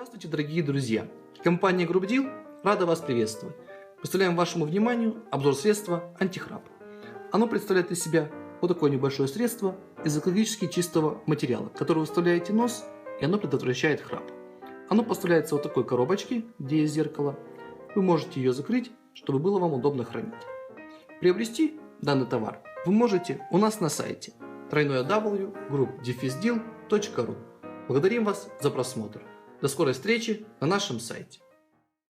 Здравствуйте, дорогие друзья! Компания GroupDeal рада вас приветствовать. Представляем вашему вниманию обзор средства антихрап. Оно представляет из себя вот такое небольшое средство из экологически чистого материала, которое вы вставляете в нос, и оно предотвращает храп. Оно поставляется в вот такой коробочке, где есть зеркало. Вы можете ее закрыть, чтобы было вам удобно хранить. Приобрести данный товар вы можете у нас на сайте www.group-deal.ru. Благодарим вас за просмотр. До скорой встречи на нашем сайте.